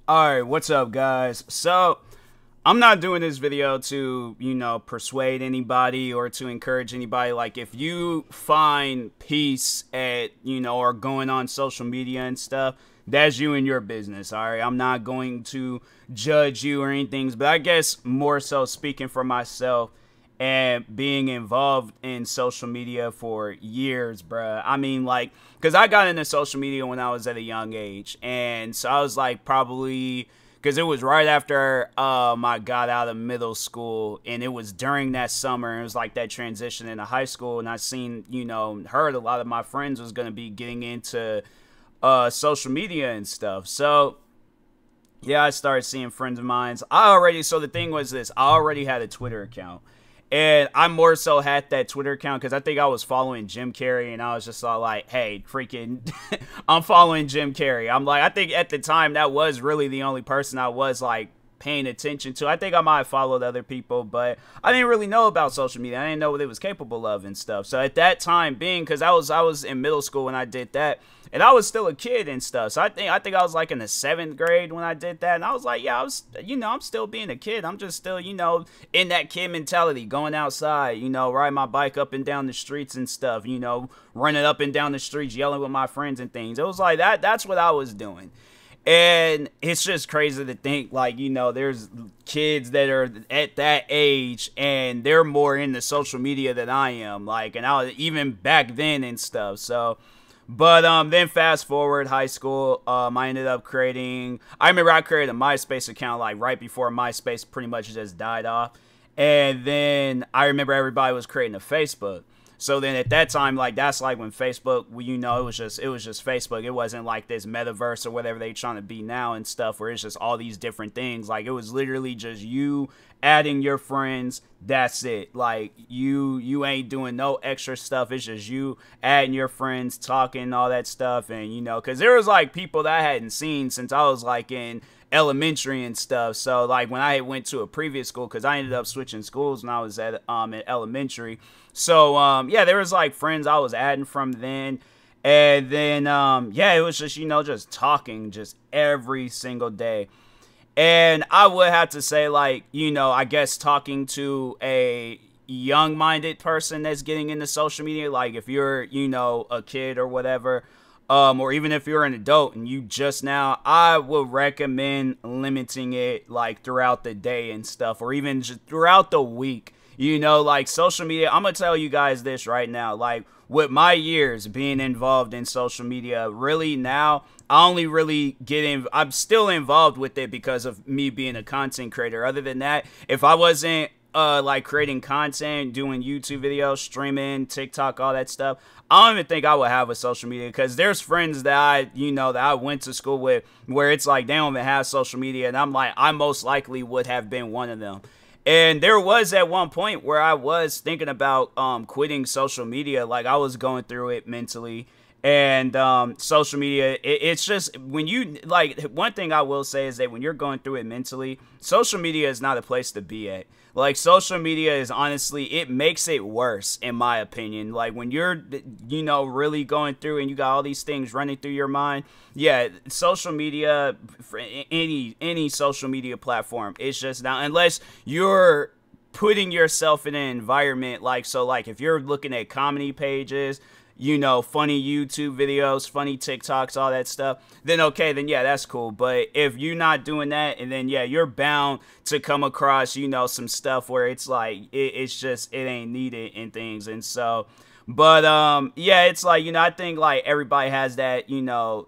Alright, what's up, guys? So, I'm not doing this video to, persuade anybody or to encourage anybody. Like, if you find peace at, or going on social media and stuff, that's you and your business, alright? I'm not going to judge you or anything, but I guess more so speaking for myself and being involved in social media for years, bruh. I mean, like, because I got into social media when I was at a young age, and so I was like probably, because it was right after I got out of middle school, and it was during that summer, and it was like that transition into high school, and I seen, heard a lot of my friends was going to be getting into social media and stuff, so yeah, I started seeing friends of mine. So the thing was this, I already had a Twitter account. And I more so had that Twitter account because I think I was following Jim Carrey, and I was just all like, hey, freaking, I'm following Jim Carrey. I'm like, I think at the time that was really the only person I was like paying attention to. I think I might have followed other people, but I didn't really know about social media. I didn't know what it was capable of and stuff. So at that time being, because I was in middle school when I did that, and I was still a kid and stuff. So I think I was like in the 7th grade when I did that. And I was like, yeah, I'm still being a kid. I'm just still, in that kid mentality, going outside, riding my bike up and down the streets and stuff, running up and down the streets, yelling with my friends and things. It was like that's what I was doing. And it's just crazy to think, like, there's kids that are at that age and they're more into social media than I am. Like, and I was even back then and stuff. So, but then fast forward high school, I ended up I remember I created a MySpace account like right before MySpace pretty much just died off. And then I remember everybody was creating a Facebook. So then at that time, like, that's like when Facebook, it was just Facebook. It wasn't like this metaverse or whatever they trying to be now and stuff, where it's just all these different things. Like, it was literally just you adding your friends. That's it. Like, you ain't doing no extra stuff. It's just you adding your friends, talking, all that stuff. And, because there was like people that I hadn't seen since I was like in elementary and stuff. So like when I went to a previous school, because I ended up switching schools when I was at in elementary. So yeah, there was like friends I was adding from then. And then yeah, it was just just talking just every single day. And I would have to say, like, I guess talking to a young-minded person that's getting into social media, like if you're a kid or whatever, or even if you're an adult and you just now, I would recommend limiting it like throughout the day and stuff, or even just throughout the week. Like social media, I'm gonna tell you guys this right now, like with my years being involved in social media, really now I only really I'm still involved with it because of me being a content creator. Other than that, if I wasn't like creating content, doing YouTube videos, streaming, TikTok, all that stuff, I don't even think I would have a social media, because there's friends that I went to school with where it's like they don't even have social media, and I'm like, I most likely would have been one of them. And there was at one point where I was thinking about quitting social media. Like, I was going through it mentally. And social media, it's just when you, like, one thing I will say is that when you're going through it mentally, social media is not a place to be at. Like, social media is honestly, it makes it worse, in my opinion. Like, when you're, really going through and you got all these things running through your mind, yeah, social media, any social media platform, it's just not, unless you're putting yourself in an environment, like, so, like, if you're looking at comedy pages, funny YouTube videos, funny TikToks, all that stuff, then okay, then yeah, that's cool. But if you're not doing that, and then yeah, you're bound to come across, some stuff where it's like, it's just, it ain't needed and things. And so, but yeah, it's like, I think like everybody has that,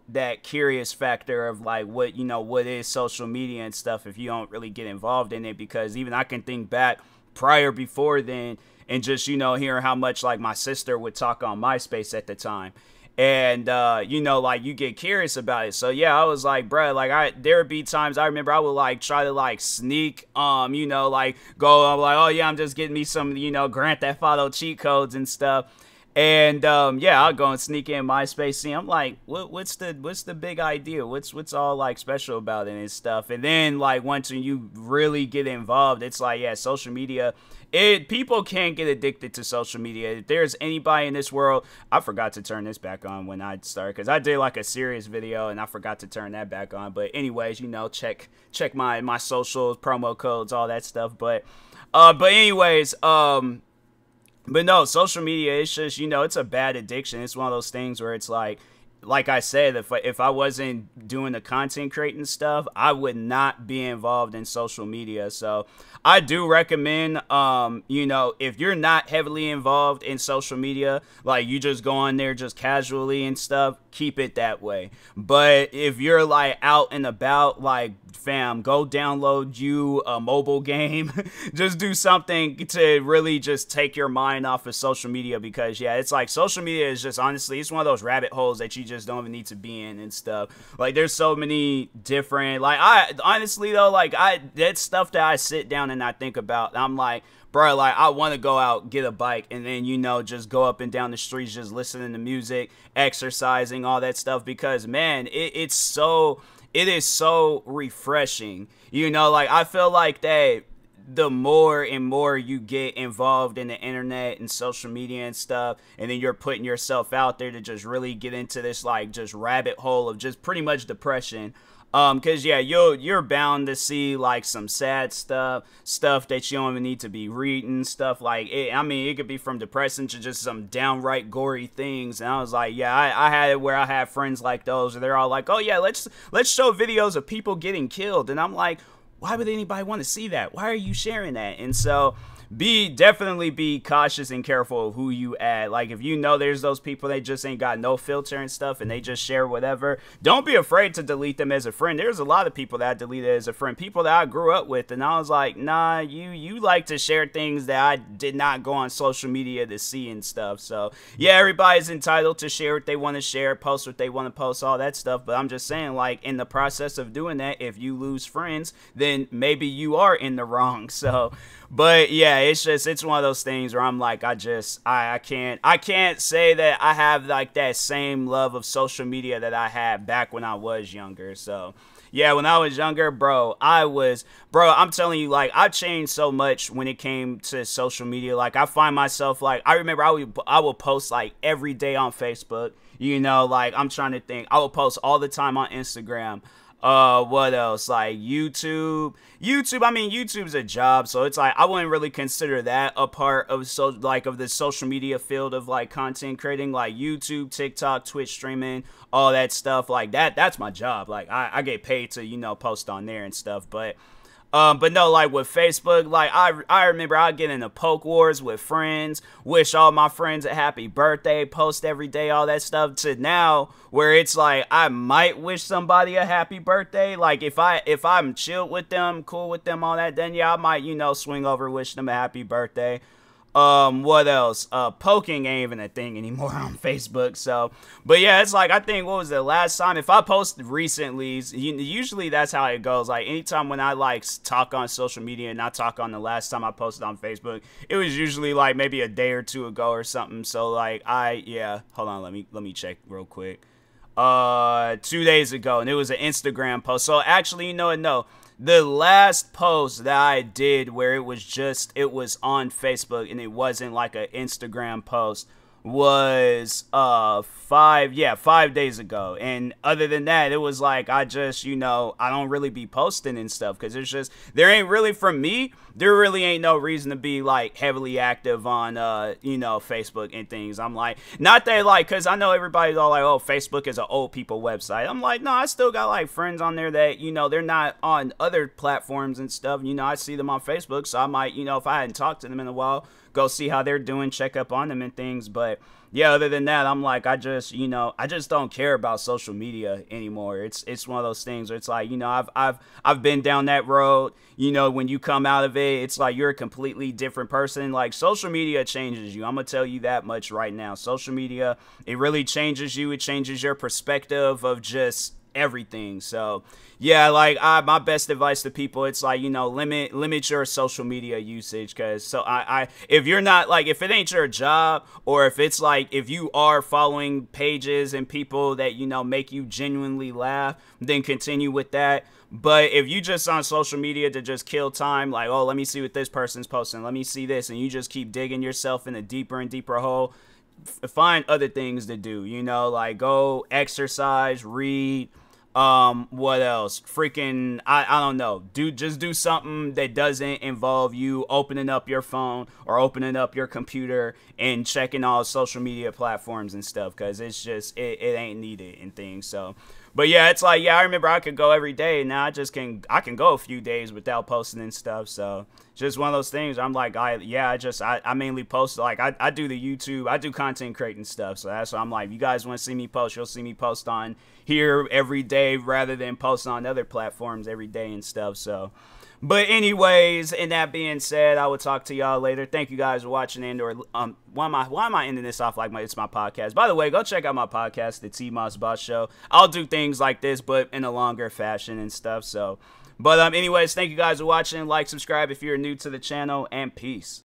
that curious factor of like what, what is social media and stuff if you don't really get involved in it. Because even I can think back before then, and just, hearing how much, like, my sister would talk on MySpace at the time. And, like, you get curious about it. So, yeah, I was like, bruh, like, there would be times I remember I would, like, try to, like, sneak, like, go, I'm like, oh, yeah, I'm just getting me some, Grand Theft Auto cheat codes and stuff. And yeah, I'll go and sneak in MySpace. See, I'm like, what's the big idea? What's all like special about it and stuff? And then like once you really get involved, it's like, yeah, social media. People can get addicted to social media. If there's anybody in this world, I forgot to turn this back on when I started, because I did like a serious video and I forgot to turn that back on. But anyways, you know, check my socials, promo codes, all that stuff. But anyways, but no, social media, it's just, you know, it's a bad addiction. It's one of those things where it's like I said, if I wasn't doing the content creating stuff, I would not be involved in social media. So I do recommend, you know, if you're not heavily involved in social media, like you just go on there just casually and stuff, keep it that way. But if you're like out and about, like, fam, go download you a mobile game. Just do something to really just take your mind off of social media, because yeah, it's like social media is just, honestly, it's one of those rabbit holes that you just don't even need to be in and stuff. Like there's so many different, like, I honestly though, like that's stuff that I sit down and I think about. I'm like, bro, like I want to go out, get a bike, and then, you know, just go up and down the streets, just listening to music, exercising, all that stuff, because man, it is so refreshing. You know, like I feel like that the more and more you get involved in the internet and social media and stuff, and then you're putting yourself out there to just really get into this like just rabbit hole of just pretty much depression. Cause yeah, you're bound to see like some sad stuff that you don't even need to be reading, stuff like it. I mean, it could be from depression to just some downright gory things. And I was like, yeah, I had it where I have friends like those, where they're all like, oh yeah, let's show videos of people getting killed. And I'm like, why would anybody want to see that? Why are you sharing that? And so definitely be cautious and careful of who you add. Like if you know there's those people, they just ain't got no filter and stuff and they just share whatever, don't be afraid to delete them as a friend. There's a lot of people that I deleted as a friend, people that I grew up with, and I was like, nah, you like to share things that I did not go on social media to see and stuff. So yeah, everybody's entitled to share what they want to share, post what they want to post, all that stuff. But I'm just saying, like, in the process of doing that, if you lose friends, then maybe you are in the wrong. So but yeah, it's one of those things where I'm like, I can't say that I have like that same love of social media that I had back when I was younger. So yeah, when I was younger, bro, I'm telling you, like, I changed so much when it came to social media. Like, I find myself, like, I remember I would post like every day on Facebook, you know, like, I'm trying to think, I would post all the time on Instagram. What else? Like YouTube, I mean, YouTube's a job, so it's like I wouldn't really consider that a part of of the social media field of like content creating. Like YouTube, TikTok, Twitch streaming, all that stuff, like that's my job. Like I get paid to, you know, post on there and stuff. But no, like with Facebook, like I remember I'd get into poke wars with friends, wish all my friends a happy birthday, post every day, all that stuff, to now where it's like I might wish somebody a happy birthday. Like if I'm chilled with them, cool with them, all that, then yeah, I might, you know, swing over, wish them a happy birthday. What else? Poking ain't even a thing anymore on Facebook. So, but yeah, it's like, I think, what was the last time, if I posted recently, usually that's how it goes. Like anytime when I like talk on social media and I talk on the last time I posted on Facebook, it was usually like maybe a day or two ago or something. So like yeah, hold on, let me check real quick. 2 days ago, and it was an Instagram post. So actually, you know what, no, the last post that I did where it was on Facebook and it wasn't like an Instagram post was 5 days ago. And other than that, it was like I just, you know, I don't really be posting and stuff, because it's just, there ain't really, for me, there really ain't no reason to be like heavily active on you know, Facebook and things. I'm like, not that, like, because I know everybody's all like, oh, Facebook is an old people website. I'm like, no, I still got like friends on there that, you know, they're not on other platforms and stuff. You know, I see them on Facebook, so I might, you know, if I hadn't talked to them in a while, go see how they're doing, check up on them and things. But yeah, other than that, I'm like, I just don't care about social media anymore. It's one of those things where it's like, you know, I've been down that road. You know, when you come out of it, it's like you're a completely different person. Like, social media changes you. I'm gonna tell you that much right now. Social media, it really changes you. It changes your perspective of just everything. So yeah, like my best advice to people, it's like, you know, limit your social media usage, because so if you're not, like, if it ain't your job, or if it's like, if you are following pages and people that, you know, make you genuinely laugh, then continue with that. But if you just on social media to just kill time, like, oh, let me see what this person's posting, let me see this, and you just keep digging yourself in a deeper and deeper hole, find other things to do, you know, like go exercise, read, what else, freaking, I don't know, just do something that doesn't involve you opening up your phone or opening up your computer and checking all social media platforms and stuff, because it's just, it ain't needed and things. So but yeah, it's like, yeah, I remember I could go every day. Now I can go a few days without posting and stuff. So just one of those things. I'm like, I mainly post, like, I do the YouTube, I do content creating stuff. So that's why I'm like, you guys want to see me post, you'll see me post on here every day rather than posting on other platforms every day and stuff. So, but anyways, and that being said, I will talk to y'all later. Thank you guys for watching, and or why am I ending this off like it's my podcast? By the way, go check out my podcast, the TMossBoss Show. I'll do things like this, but in a longer fashion and stuff. So, but anyways, thank you guys for watching. Like, subscribe if you're new to the channel, and peace.